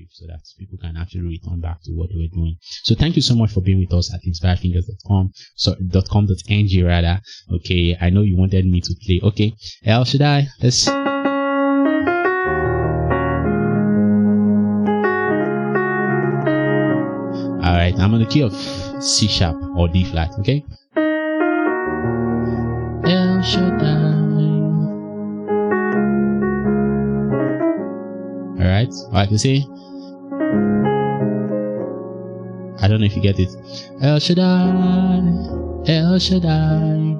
effective so that people can actually return back to what they were doing. So thank you so much for being with us at inspiredfingers.com, .com.ng rather. Okay, I know you wanted me to play. Okay, El Shaddai, let's. Alright, I'm on the key of C sharp or D flat, okay? El Shaddai. Alright, alright, you see? I don't know if you get it. El Shaddai, El Shaddai,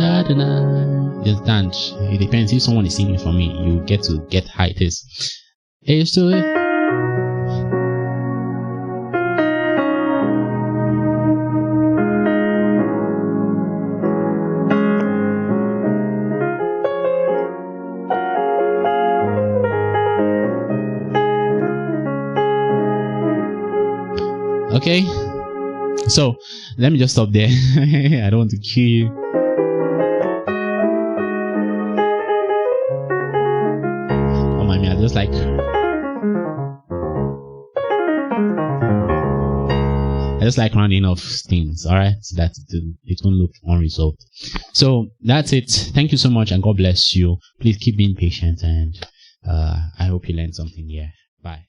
Adonai. Just dance. It depends. If someone is singing for me, you get to get how it is. It's to it. Okay, so let me just stop there. I don't want to kill you. Oh my man, I just like rounding off things, alright, so that it won't look unresolved. So that's it. Thank you so much and God bless you. Please keep being patient, and I hope you learned something here. Bye.